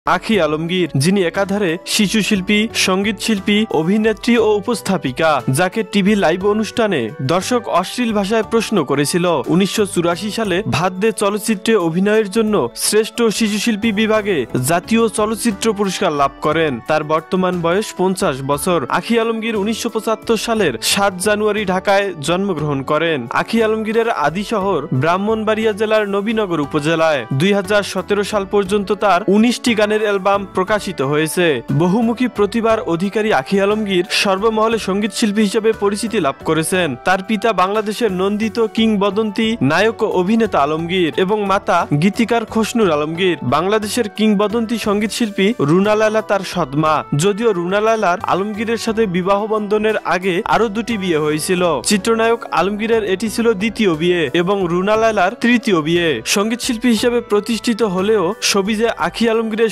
আখি আলমগীর, যিনি একাধারে শিশু শিল্পী, সঙ্গীত শিল্পী, অভিনেত্রী ও উপস্থাপিকা, যাকে টিভি লাইভ অনুষ্ঠানে দর্শক অশ্লীল ভাষায় প্রশ্ন করেছিল। 1984 সালে ভাত দে চলচ্চিত্রে অভিনয়ের জন্য শ্রেষ্ঠ শিশু শিল্পী বিভাগে জাতীয় চলচ্চিত্র পুরস্কার লাভ করেন। তার বর্তমান বয়স 50 বছর। আখি আলমগীর 1975 সালের 7 জানুয়ারি ঢাকায় জন্মগ্রহণ করেন। আখি আলমগীরের আদি শহর ব্রাহ্মণবাড়িয়া জেলার নবীনগর উপজেলায়। 2017 সাল পর্যন্ত তার 19টি গানের অ্যালবাম প্রকাশিত হয়েছে। বহুমুখী প্রতিভার অধিকারী আখি আলমগীর সর্বমহলে সঙ্গীত শিল্পী হিসেবে পরিচিতি লাভ করেছেন। তার পিতা বাংলাদেশের নন্দিত কিংবদন্তি নায়ক ও অভিনেতা আলমগীর এবং মাতা গীতিকার খসনুর আলমগীর। বাংলাদেশের কিংবদন্তি সঙ্গীত শিল্পী রুনা লায়লা তার সৎমা। যদিও রুনা লায়লার আলমগীরের সাথে বিবাহ বন্ধনের আগে আরো দুটি বিয়ে হয়েছিল। চিত্রনায়ক আলমগীরের এটি ছিল দ্বিতীয় বিয়ে এবং রুনা লায়লার তৃতীয় বিয়ে। সঙ্গীত শিল্পী হিসেবে প্রতিষ্ঠিত হলেও শোবিজে আখি আলমগীরের